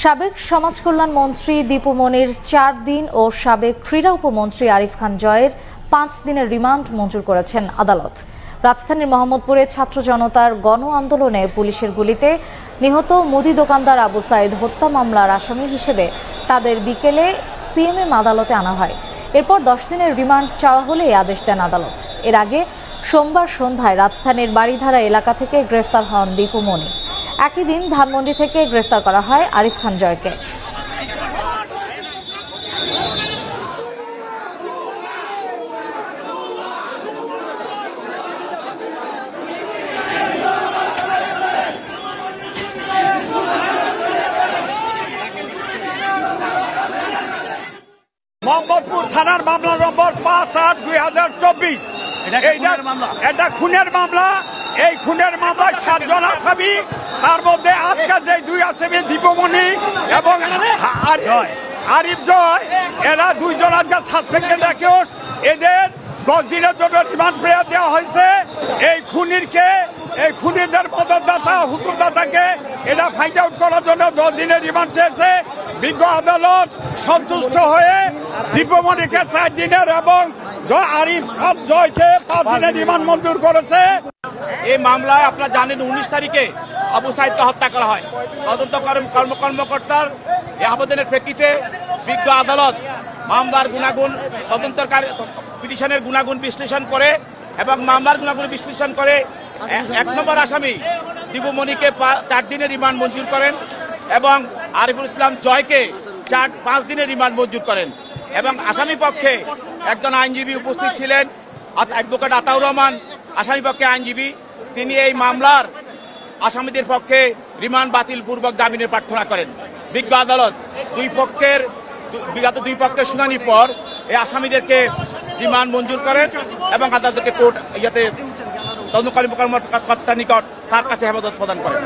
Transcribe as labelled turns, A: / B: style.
A: সাবেক সমাজ কল্যাণ মন্ত্রী দীপু মনির ৪ দিন ও সাবেক ক্রীড়া উপমন্ত্রী আরিফ খান জয়ের ৫ দিনের রিমান্ড মঞ্জুর করেছেন আদালত। রাজধানীর মোহাম্মদপুরে ছাত্র জনতার গণ আন্দোলনে পুলিশের গুলিতে নিহত মুদি দোকানদার আবু সাইদ হত্যা মামলার আসামি হিসেবে তাদের বিকেলে সিএমএম আদালতে আনা হয়। এরপর ১০ দিনের রিমান্ড চাওয়া হলে এই আদেশ দেন আদালত। এর আগে সোমবার সন্ধ্যায় রাজধানীর বাড়িধারা এলাকা থেকে গ্রেফতার হন দীপু মনি। একই দিন ধানমন্ডি থেকে গ্রেফতার করা হয় আরিফ খান জয়কে।
B: মোহাম্মদপুর থানার মামলা নম্বর ৫/৮/২০২৪। এটা খুনের মামলা। এই খুনের মামলায় ৭ জন আসামি, তার মধ্যে আজকে যে 2 আসামি দীপু মনি এবং আরিফ জয়, এরা 2 জন আজকে সাসপেক্টেড রাখেও এদের 10 দিনের জন্য রিমান্ড প্রেয়ার দেওয়া হয়েছে। এই খুনিদের মদতদাতা হুকুমদাতাকে এটা ফাইন্ড আউট করার জন্য 10 দিনের রিমান্ড চেয়েছে। বিজ্ঞ আদালত সন্তুষ্ট হয়ে দীপু মনিকে 4 দিনের এবং আরিফ খান জয়কে 5 দিনের রিমান্ড মঞ্জুর করেছে।
C: এই মামলায় আপনারা জানেন 19 তারিখে আবু সাইদকে হত্যা করা হয়। তদন্ত কর্মকর্তার এই আবেদনের প্রেক্ষিতে বিজ্ঞ আদালত মামলার গুণাগুণ তদন্তকারী পিটিশনের গুণাগুণ বিশ্লেষণ করে এবং মামলার গুণাগুণ বিশ্লেষণ করে 1 নম্বর আসামি দীপু মনিকে 4 দিনের রিমান্ড মঞ্জুর করেন এবং আরিফুল ইসলাম জয়কে 5 দিনের রিমান্ড মঞ্জুর করেন। এবং আসামি পক্ষে একজন আইনজীবী উপস্থিত ছিলেন, অ্যাডভোকেট আতাউর রহমান আসামি পক্ষে আইনজীবী। তিনি এই মামলার আসামিদের পক্ষে রিমান্ড বাতিল পূর্বক জামিনের প্রার্থনা করেন। বিজ্ঞ আদালত বিগত দুই পক্ষের শুনানির পর এই আসামিদেরকে রিমান্ড মঞ্জুর করেন এবং আদালতকে তদন্তকারী কর্মকর্তার নিকট তার কাছে হেফাজত প্রদান করেন।